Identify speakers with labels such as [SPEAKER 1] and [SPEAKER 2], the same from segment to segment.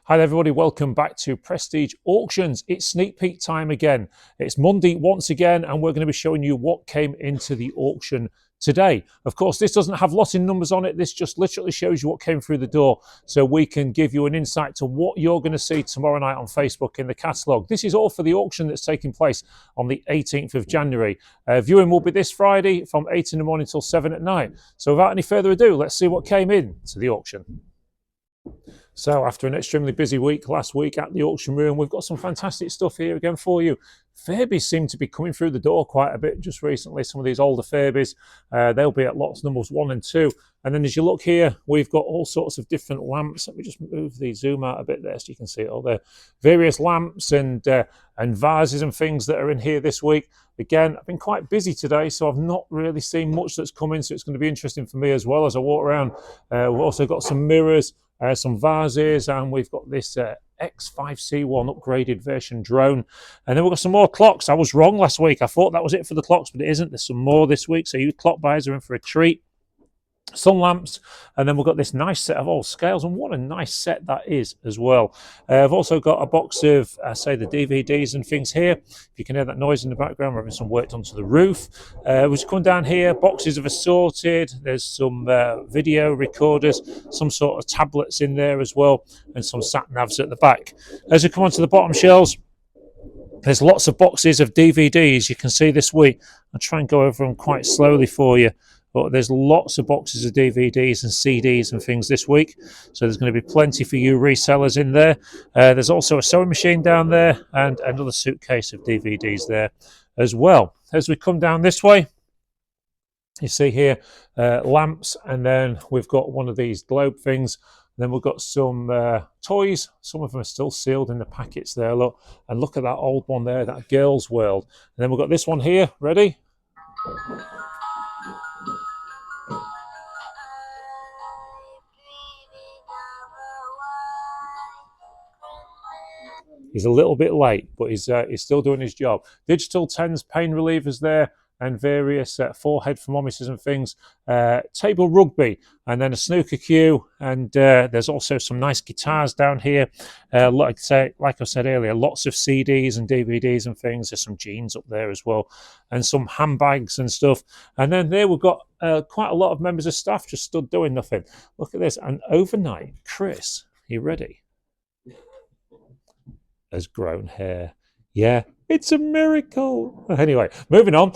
[SPEAKER 1] Hi everybody, welcome back to Prestige Auctions. It's sneak peek time again. It's Monday once again, and we're going to be showing you what came into the auction today. Of course, this doesn't have lotting numbers on it. This just literally shows you what came through the door, so we can give you an insight to what you're going to see tomorrow night on Facebook in the catalogue. This is all for the auction that's taking place on the 18th of January. Viewing will be this Friday from 8 in the morning till 7 at night. So without any further ado, let's see what came in to the auction. So after an extremely busy week last week at the auction room, we've got some fantastic stuff here again for you. Furbies seem to be coming through the door quite a bit just recently. Some of these older Furbies, they'll be at lots numbers 1 and 2. And then as you look here, we've got all sorts of different lamps. Let me just move the zoom out a bit there so you can see it all there. Various lamps and vases and things that are in here this week. Again, I've been quite busy today, so I've not really seen much that's come in, so it's going to be interesting for me as well as I walk around. We've also got some mirrors, some vases, and we've got this X5C1 upgraded version drone. And then we've got some more clocks. I was wrong last week. I thought that was it for the clocks, but it isn't. There's some more this week, so you clock buyers are in for a treat. Sun lamps, and then we've got this nice set of old scales, and what a nice set that is as well. I've also got a box of say the DVDs and things here. If you can hear that noise in the background, we're having some work done to the roof. We've come down here, boxes of assorted. There's some video recorders, some sort of tablets in there as well, and some sat navs at the back. As we come onto the bottom shelves, there's lots of boxes of DVDs you can see this week. I'll try and go over them quite slowly for you. But there's lots of boxes of DVDs and CDs and things this week. So there's going to be plenty for you resellers in there. There's also a sewing machine down there and another suitcase of DVDs there as well. As we come down this way, you see here lamps, and then we've got one of these globe things. Then we've got some toys. Some of them are still sealed in the packets there, look. And look at that old one there, that Girls World. And then we've got this one here, ready? He's a little bit late, but he's still doing his job. Digital 10s, pain relievers there, and various forehead thermometers and things. Table rugby, and then a snooker cue, and there's also some nice guitars down here. Like I said earlier, lots of CDs and DVDs and things. There's some jeans up there as well, and some handbags and stuff. And then there we've got quite a lot of members of staff just stood doing nothing. Look at this, and overnight, Chris, you ready? Has grown hair. Yeah, it's a miracle. Anyway, moving on.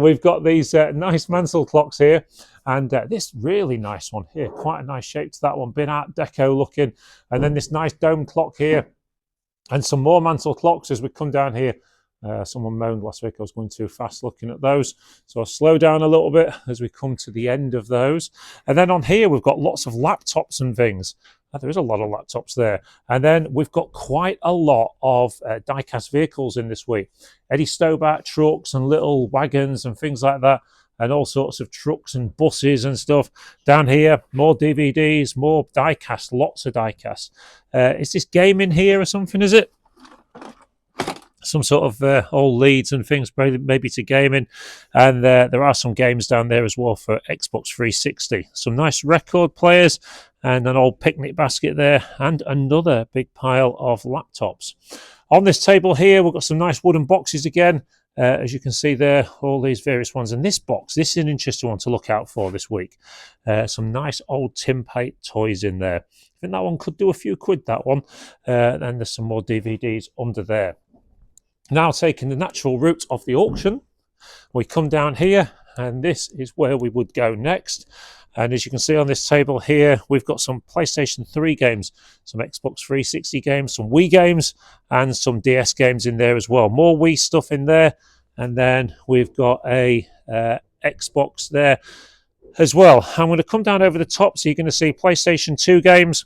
[SPEAKER 1] We've got these nice Mansell clocks here, and this really nice one here. Quite a nice shape to that one. Been Art Deco looking. And then this nice dome clock here, and some more Mansell clocks as we come down here. Someone moaned last week I was going too fast looking at those, so I'll slow down a little bit as we come to the end of those. And then on here we've got lots of laptops and things. There is a lot of laptops there. And then we've got quite a lot of die-cast vehicles in this week. Eddie Stobart trucks and little wagons and things like that, and all sorts of trucks and buses and stuff. Down here, more DVDs, more die-cast, lots of die-cast. Is this gaming here or something, is it? Some sort of old leads and things, maybe to gaming. And there are some games down there as well for Xbox 360. Some nice record players and an old picnic basket there, and another big pile of laptops. On this table here, we've got some nice wooden boxes again. As you can see there, all these various ones. And this box, this is an interesting one to look out for this week. Some nice old tin plate toys in there. I think that one could do a few quid, that one. And there's some more DVDs under there. Now, taking the natural route of the auction, we come down here, and this is where we would go next. And as you can see on this table here, we've got some PlayStation 3 games, some Xbox 360 games, some Wii games, and some DS games in there as well. More Wii stuff in there. And then we've got a Xbox there as well. I'm going to come down over the top, so you're going to see PlayStation 2 games.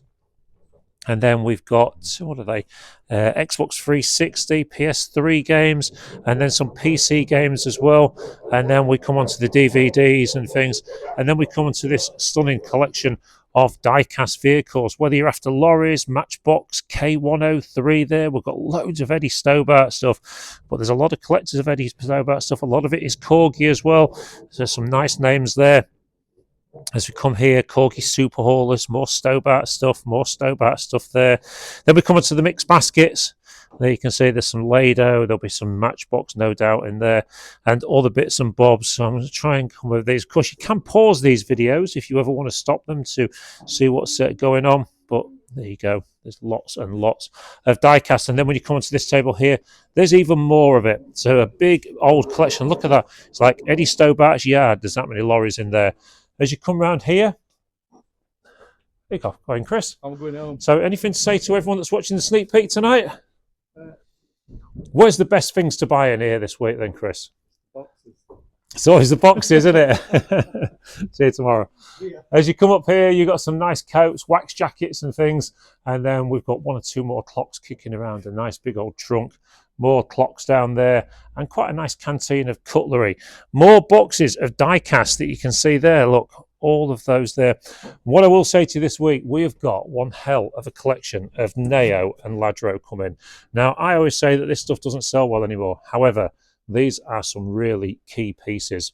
[SPEAKER 1] And then we've got, what are they? Xbox 360, PS3 games, and then some PC games as well. And then we come on to the DVDs and things. And then we come on to this stunning collection of die-cast vehicles, whether you're after lorries, Matchbox, K103 there. We've got loads of Eddie Stobart stuff, but there's a lot of collectors of Eddie Stobart stuff. A lot of it is Corgi as well. There's some nice names there. As we come here, Corgi Super Haulers, more Stobart stuff there. Then we come into the mixed baskets. There you can see there's some Lado, there'll be some Matchbox no doubt in there, and all the bits and bobs. So I'm going to try and come with these. Of course, you can pause these videos if you ever want to stop them to see what's going on, but there you go. There's lots and lots of die-cast. And then when you come onto this table here, there's even more of it. So a big old collection. Look at that. It's like Eddie Stobart's yard. There's that many lorries in there. As you come round here, there you go. Going, Chris.
[SPEAKER 2] I'm going home.
[SPEAKER 1] So anything to say to everyone that's watching the sneak peek tonight? Where's the best things to buy in here this week then, Chris?
[SPEAKER 2] Boxes.
[SPEAKER 1] It's always the boxes, isn't it? See you tomorrow.
[SPEAKER 2] Yeah.
[SPEAKER 1] As you come up here, you've got some nice coats, wax jackets and things. And then we've got one or two more clocks kicking around, a nice big old trunk. More clocks down there, and quite a nice canteen of cutlery. More boxes of die-cast that you can see there. Look, all of those there. What I will say to you this week, we have got one hell of a collection of Neo and Ladro coming. Now, I always say that this stuff doesn't sell well anymore. However, these are some really key pieces.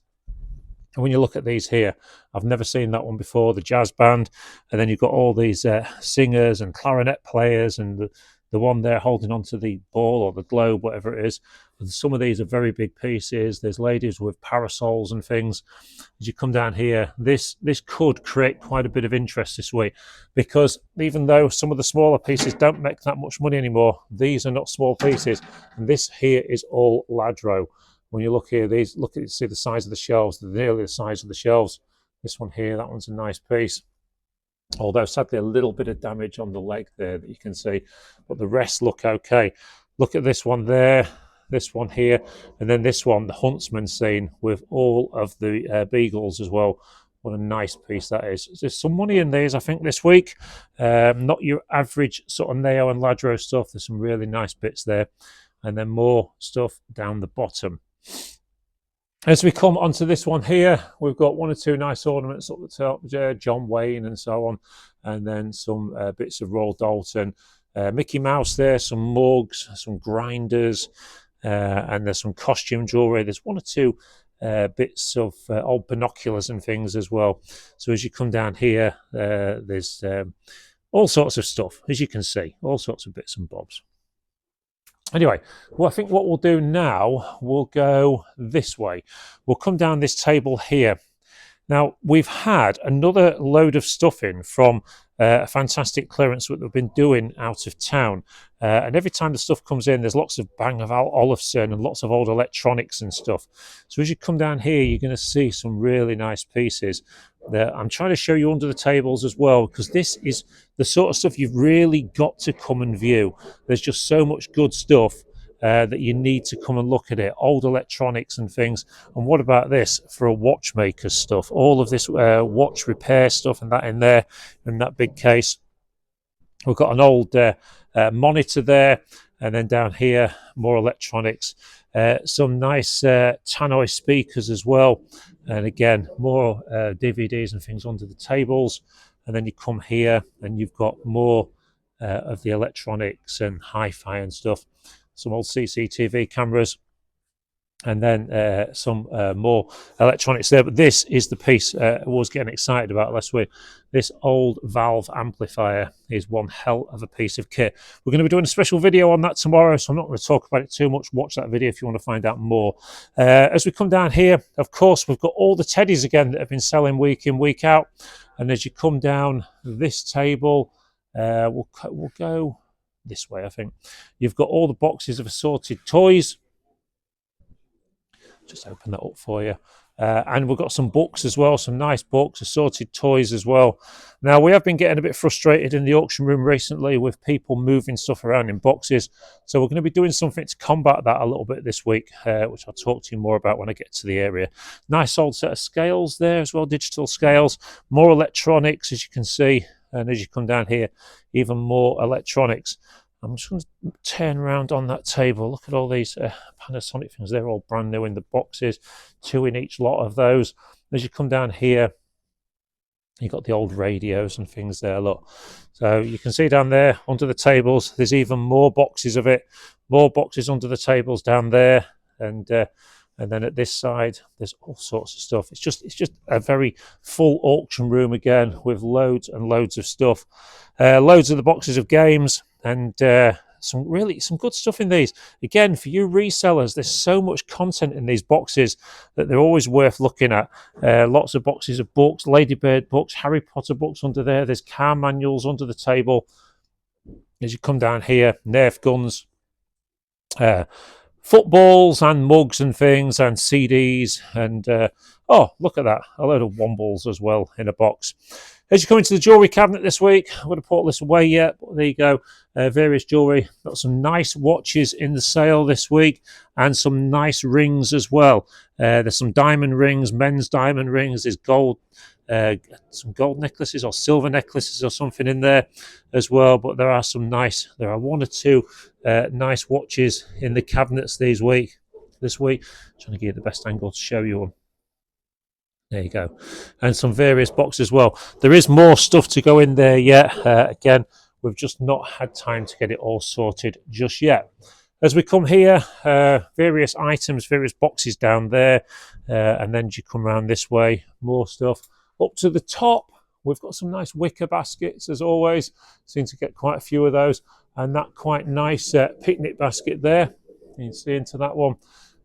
[SPEAKER 1] And when you look at these here, I've never seen that one before, the jazz band. And then you've got all these singers and clarinet players, and the one there holding onto the ball or the globe, whatever it is. And some of these are very big pieces. There's ladies with parasols and things. As you come down here, this could create quite a bit of interest this week, because even though some of the smaller pieces don't make that much money anymore, these are not small pieces. And this here is all Ladro. When you look here, see the size of the shelves. They're nearly the size of the shelves. This one here, that one's a nice piece. Although sadly a little bit of damage on the leg there that you can see, but the rest look okay. Look at this one there, this one here, and then this one, the huntsman scene with all of the beagles as well. What a nice piece that is. There's some money in these, I think, this week. Not your average sort of Neo and Ladro stuff. There's some really nice bits there, and then more stuff down the bottom. As we come onto this one here, we've got one or two nice ornaments up the top, John Wayne and so on, and then some bits of Royal Dalton, Mickey Mouse there, some mugs, some grinders, and there's some costume jewellery. There's one or two bits of old binoculars and things as well. So as you come down here, there's all sorts of stuff, as you can see, all sorts of bits and bobs. Anyway, well, I think what we'll do now, we'll go this way. We'll come down this table here. Now, we've had another load of stuff in from a fantastic clearance that we've been doing out of town. And every time the stuff comes in, there's lots of Bang of Olufsen and lots of old electronics and stuff. So as you come down here, you're going to see some really nice pieces. I'm trying to show you under the tables as well, because this is the sort of stuff you've really got to come and view. There's just so much good stuff that you need to come and look at it. Old electronics and things. And what about this for a watchmaker's stuff? All of this watch repair stuff and that in there, in that big case. We've got an old monitor there, and then down here, more electronics. Some nice tannoy speakers as well. And again, more DVDs and things under the tables. And then you come here and you've got more of the electronics and hi-fi and stuff. Some old CCTV cameras, and then some more electronics there. But this is the piece I was getting excited about last week. This old valve amplifier is one hell of a piece of kit. We're going to be doing a special video on that tomorrow, so I'm not going to talk about it too much. Watch that video if you want to find out more. As we come down here, of course, we've got all the teddies again that have been selling week in, week out. And as you come down this table, we'll go this way, I think. You've got all the boxes of assorted toys. Just open that up for you. And we've got some books as well, some nice books, assorted toys as well. Now, we have been getting a bit frustrated in the auction room recently with people moving stuff around in boxes. So we're going to be doing something to combat that a little bit this week, which I'll talk to you more about when I get to the area. Nice old set of scales there as well, digital scales. More electronics, as you can see. And as you come down here, even more electronics. I'm just going to turn around on that table. Look at all these Panasonic things. They're all brand new in the boxes, 2 in each lot of those. As you come down here, you've got the old radios and things there, look. So you can see down there under the tables, there's even more boxes of it. More boxes under the tables down there. And And then at this side, there's all sorts of stuff. It's just a very full auction room again, with loads and loads of stuff. Loads of the boxes of games, and some good stuff in these. Again, for you resellers, there's so much content in these boxes that they're always worth looking at. Lots of boxes of books, Ladybird books, Harry Potter books under there. There's car manuals under the table. As you come down here, Nerf guns, footballs and mugs and things, and CDs, and oh, look at that, a load of Wombles as well in a box. As you come into the jewellery cabinet this week, I'm going to put this away yet, but there you go. Various jewellery. Got some nice watches in the sale this week, and some nice rings as well. There's some diamond rings, men's diamond rings. There's gold, some gold necklaces or silver necklaces or something in there as well. But there are one or two nice watches in the cabinets this week. Trying to give you the best angle to show you them. There you go. And some various boxes as well. There is more stuff to go in there yet. Again, we've just not had time to get it all sorted just yet. As we come here, various items, various boxes down there. And then you come around this way, more stuff. Up to the top, we've got some nice wicker baskets, as always. Seem to get quite a few of those. And that quite nice picnic basket there. You can see into that one.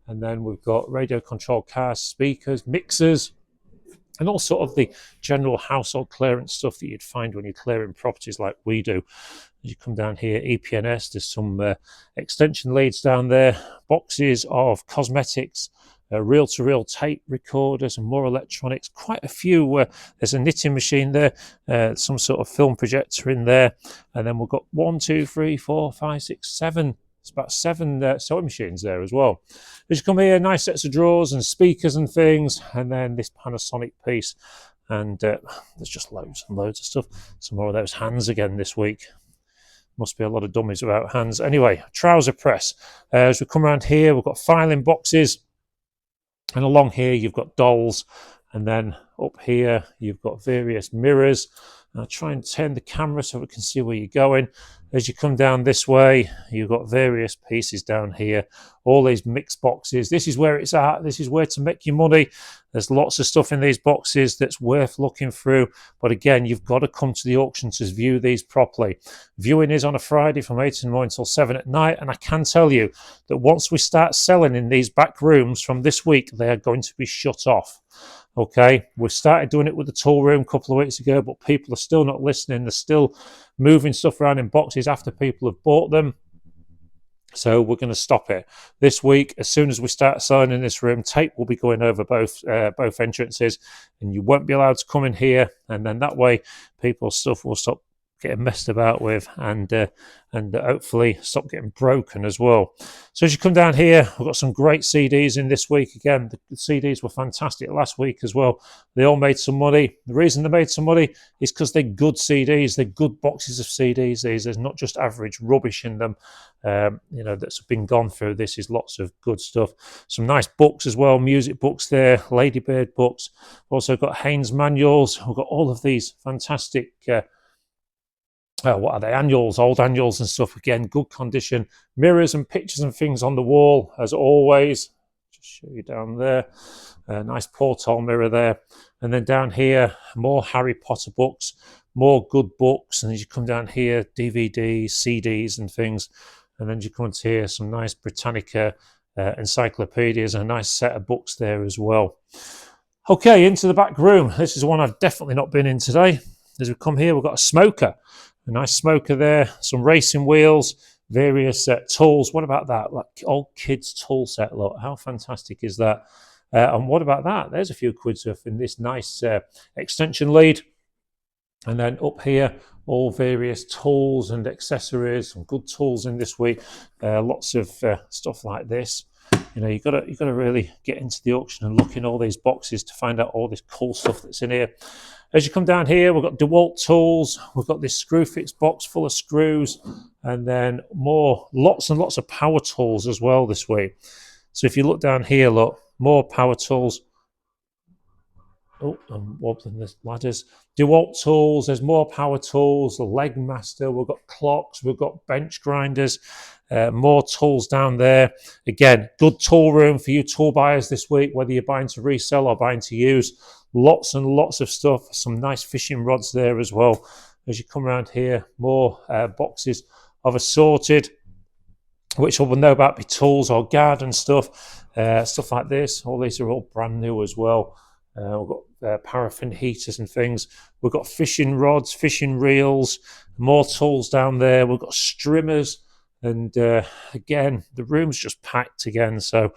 [SPEAKER 1] And then we've got radio controlled cars, speakers, mixers, and all sort of the general household clearance stuff that you'd find when you're clearing properties like we do. As you come down here, EPNS, there's some extension leads down there, boxes of cosmetics, reel-to-reel tape recorders, and more electronics. Quite a few. There's a knitting machine there, some sort of film projector in there, and then we've got 1, 2, 3, 4, 5, 6, 7. It's about 7 sewing machines there as well. As you come here, nice sets of drawers and speakers and things, and then this Panasonic piece, and there's just loads and loads of stuff. Some more of those hands again this week. Must be a lot of dummies without hands. Anyway, trouser press. As we come around here, we've got filing boxes, and along here you've got dolls, and then up here you've got various mirrors. I'll try and turn the camera so we can see where you're going. As you come down this way, you've got various pieces down here, all these mixed boxes. This is where it's at. This is where to make your money. There's lots of stuff in these boxes that's worth looking through. But again, you've got to come to the auction to view these properly. Viewing is on a Friday from 8 in the morning until 7 at night. And I can tell you that once we start selling in these back rooms from this week, they are going to be shut off. Okay, we started doing it with the tool room a couple of weeks ago, but people are still not listening. They're still moving stuff around in boxes after people have bought them. So we're going to stop it this week. As soon as we start selling in this room, tape will be going over both entrances, and you won't be allowed to come in here. And then that way, people's stuff will stop getting messed about with, and hopefully stop getting broken as well. So as you come down here, we've got some great CDs in this week. Again, the CDs were fantastic last week as well. They all made some money. The reason they made some money is because they're good CDs. They're good boxes of CDs. There's not just average rubbish in them, that's been gone through. This is lots of good stuff. Some nice books as well, music books there, Ladybird books. Also got Haynes manuals. We've got all of these fantastic what are they? Annuals, old annuals and stuff. Again, good condition. Mirrors and pictures and things on the wall, as always. Just show you down there. A nice porthole mirror there. And then down here, more Harry Potter books, more good books. And as you come down here, DVDs, CDs and things. And then you come into here, some nice Britannica encyclopedias and a nice set of books there as well. Okay, into the back room. This is the one I've definitely not been in today. As we come here, we've got a smoker. A nice smoker there, some racing wheels, various tools. What about that? Like old kids' tool set, look. How fantastic is that? And what about that? There's a few quid's worth in this nice extension lead. And then up here, all various tools and accessories, some good tools in this week. Lots of stuff like this. You've got to really get into the auction and look in all these boxes to find out all this cool stuff that's in here. As you come down here, we've got DeWalt tools. We've got this screw fix box full of screws, and then lots and lots of power tools as well this week. So if you look down here, look, more power tools. Oh, I'm wobbling the ladders. DeWalt tools. There's more power tools. The leg master. We've got clocks. We've got bench grinders. More tools down there. Again, good tool room for you tool buyers this week, whether you're buying to resell or buying to use. Lots and lots of stuff. Some nice fishing rods there as well. As you come around here, more boxes of assorted, which we'll know about be tools or garden stuff, stuff like this. All these are all brand new as well. We've got paraffin heaters and things. We've got fishing rods, fishing reels, more tools down there. We've got streamers, and again, the room's just packed again. So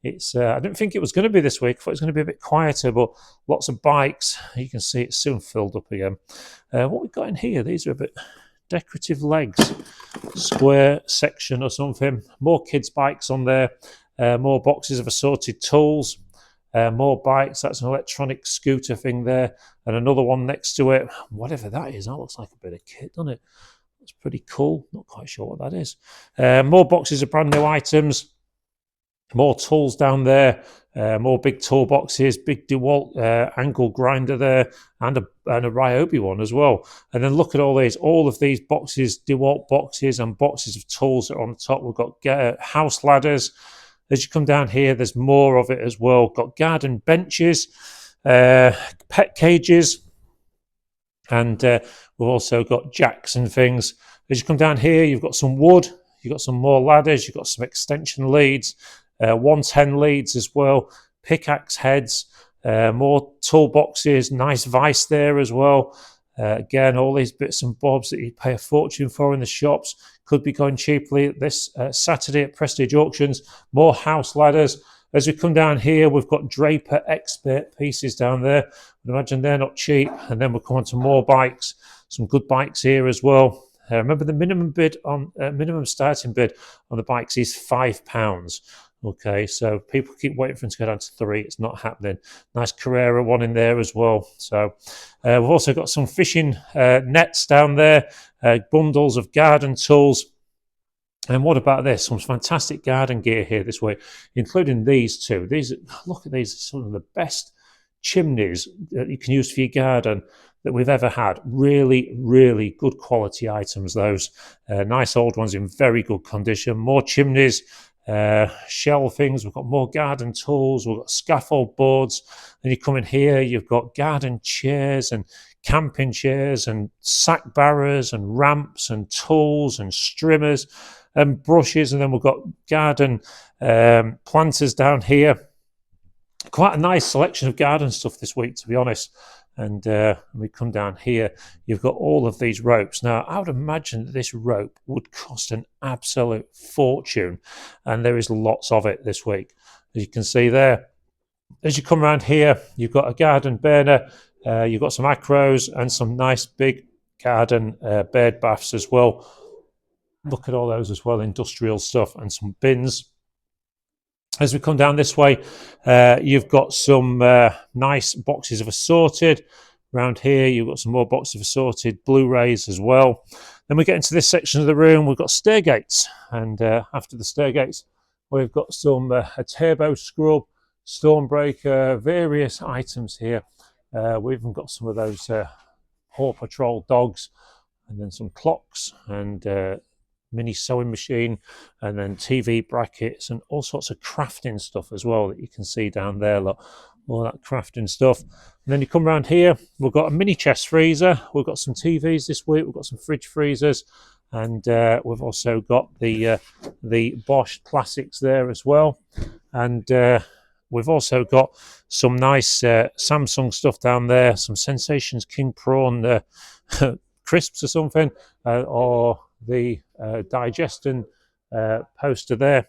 [SPEAKER 1] it's I didn't think it was going to be this week. I thought it was going to be a bit quieter, but lots of bikes. You can see it's soon filled up again. What we've got in here, these are a bit decorative legs, square section or something. More kids' bikes on there. More boxes of assorted tools. More bikes. That's an electronic scooter thing there, and another one next to it. Whatever that is, that looks like a bit of kit, doesn't it? That's pretty cool. Not quite sure what that is. More boxes of brand new items. More tools down there. More big toolboxes, big DeWalt angle grinder there, and a Ryobi one as well. And then look at all these, all of these boxes, DeWalt boxes and boxes of tools that are on the top. We've got house ladders. As you come down here, there's more of it as well. Got garden benches, pet cages, and we've also got jacks and things. As you come down here, you've got some wood, you've got some more ladders, you've got some extension leads, 110 leads as well, pickaxe heads, more toolboxes, nice vise there as well. Again, all these bits and bobs that you pay a fortune for in the shops could be going cheaply this Saturday at Prestige Auctions. More house ladders. As we come down here, we've got Draper Expert pieces down there. I imagine they're not cheap. And then we'll come on to more bikes. Some good bikes here as well. Remember, the minimum starting bid on the bikes is £5. Okay, so people keep waiting for them to go down to 3. It's not happening. Nice Carrera one in there as well. So we've also got some fishing nets down there, bundles of garden tools. And what about this? Some fantastic garden gear here this week, including these two. Look at these, some of the best chimneys that you can use for your garden that we've ever had. Really, really good quality items, those. Nice old ones in very good condition. More chimneys, shelvings. We've got more garden tools. We've got scaffold boards. Then you come in here, you've got garden chairs and camping chairs and sack barrows and ramps and tools and streamers and brushes. And then we've got garden planters down here. Quite a nice selection of garden stuff this week, to be honest. And we come down here, you've got all of these ropes. Now, I would imagine that this rope would cost an absolute fortune, and there is lots of it this week, as you can see there. As you come around here, you've got a garden burner, you've got some acros and some nice big garden bird baths as well. Look at all those as well, industrial stuff, and some bins. As we come down this way, you've got some nice boxes of assorted. Around here, you've got some more boxes of assorted Blu-rays as well. Then we get into this section of the room. We've got stair gates, and after the stair gates, we've got some a turbo scrub, stormbreaker, various items here. We've even got some of those Paw Patrol dogs, and then some clocks and mini sewing machine, and then TV brackets and all sorts of crafting stuff as well that you can see down there. Look, all that crafting stuff. And then you come around here, we've got a mini chest freezer. We've got some TVs this week. We've got some fridge freezers, and we've also got the Bosch classics there as well. And we've also got some nice Samsung stuff down there, some Sensations King Prawn crisps or something, or the Digestion poster there.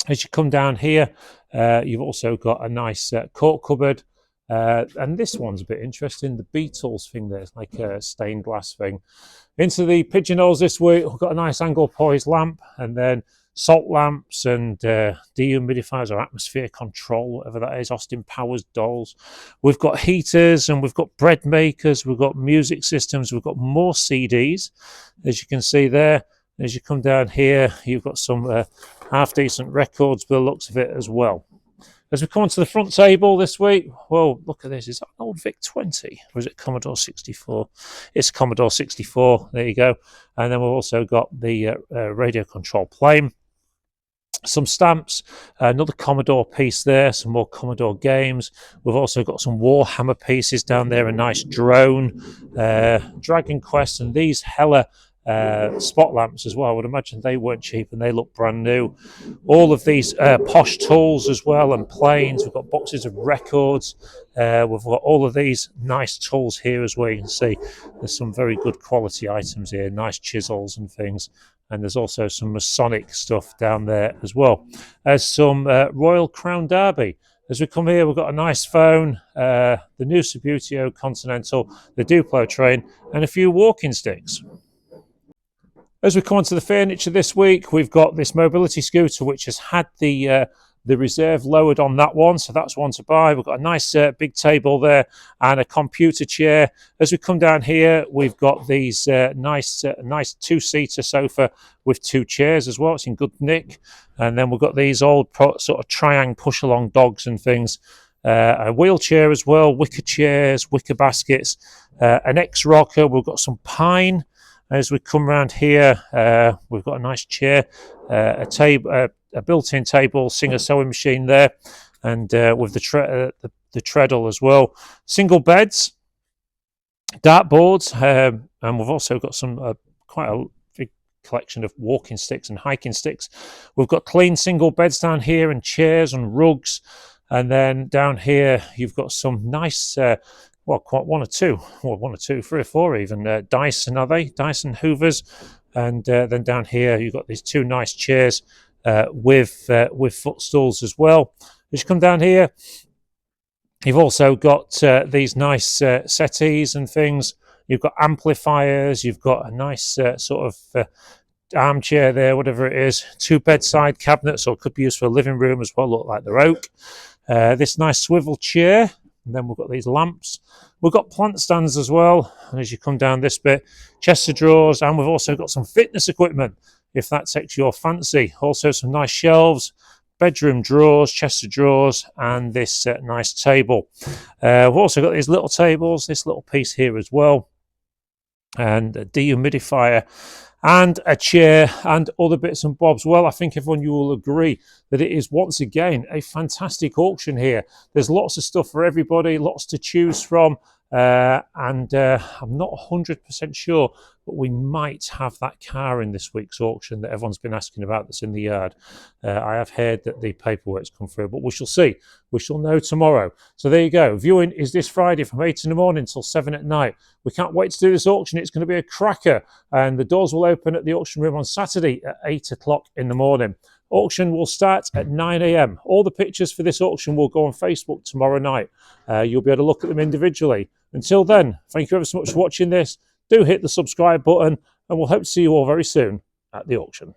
[SPEAKER 1] As you come down here, you've also got a nice cork cupboard, and this one's a bit interesting, the Beatles thing there. It's like a stained glass thing. Into the pigeonholes this week, we've got a nice angle poise lamp, and then salt lamps and dehumidifiers or atmosphere control, whatever that is, Austin Powers dolls. We've got heaters, and we've got bread makers, we've got music systems, we've got more CDs, as you can see there. As you come down here, you've got some half-decent records by the looks of it as well. As we come onto the front table this week, well, look at this. Is that an old VIC 20 or is it Commodore 64? It's Commodore 64. There you go. And then we've also got the radio control plane. Some stamps, another Commodore piece there, some more Commodore games. We've also got some Warhammer pieces down there, a nice drone, Dragon Quest, and these Hella spot lamps as well. I would imagine they weren't cheap and they look brand new. All of these posh tools as well and planes. We've got boxes of records. We've got all of these nice tools here as well. You can see there's some very good quality items here, nice chisels and things. And there's also some Masonic stuff down there as well. There's some Royal Crown Derby. As we come here, we've got a nice phone, the new Subutio Continental, the Duplo train, and a few walking sticks. As we come on to the furniture this week, we've got this mobility scooter, which has had the reserve lowered on that one, so that's one to buy. We've got a nice big table there and a computer chair. As we come down here, we've got these nice two-seater sofa with two chairs as well. It's in good nick. And then we've got these old sort of triangle push-along dogs and things. A wheelchair as well, wicker chairs, wicker baskets, an X-rocker. We've got some pine. As we come around here, we've got a nice chair, a table, a built-in table, Singer sewing machine there, and with the treadle as well. Single beds, dartboards, and we've also got some quite a big collection of walking sticks and hiking sticks. We've got clean single beds down here and chairs and rugs, and then down here you've got some nice. Quite one or two, three or four even. Dyson, are they? Dyson Hoovers. And then down here, you've got these two nice chairs with footstools as well. As you come down here, you've also got these nice settees and things. You've got amplifiers. You've got a nice sort of armchair there, whatever it is. Two bedside cabinets, or it could be used for a living room as well, look like they're oak. This nice swivel chair. And then we've got these lamps. We've got plant stands as well. And as you come down this bit, chest of drawers. And we've also got some fitness equipment, if that takes your fancy. Also some nice shelves, bedroom drawers, chest of drawers, and this nice table. We've also got these little tables, this little piece here as well. And a dehumidifier. And a chair and other bits and bobs. Well, I think everyone, you will agree that it is once again a fantastic auction here. There's lots of stuff for everybody, lots to choose from. I'm not 100% sure, but we might have that car in this week's auction that everyone's been asking about that's in the yard. I have heard that the paperwork's come through, but we shall see. We shall know tomorrow. So there you go. Viewing is this Friday from 8 in the morning till 7 at night. We can't wait to do this auction. It's going to be a cracker. And the doors will open at the auction room on Saturday at 8 o'clock in the morning. Auction will start at 9 a.m. All the pictures for this auction will go on Facebook tomorrow night. You'll be able to look at them individually. Until then, thank you ever so much for watching this. Do hit the subscribe button, and we'll hope to see you all very soon at the auction.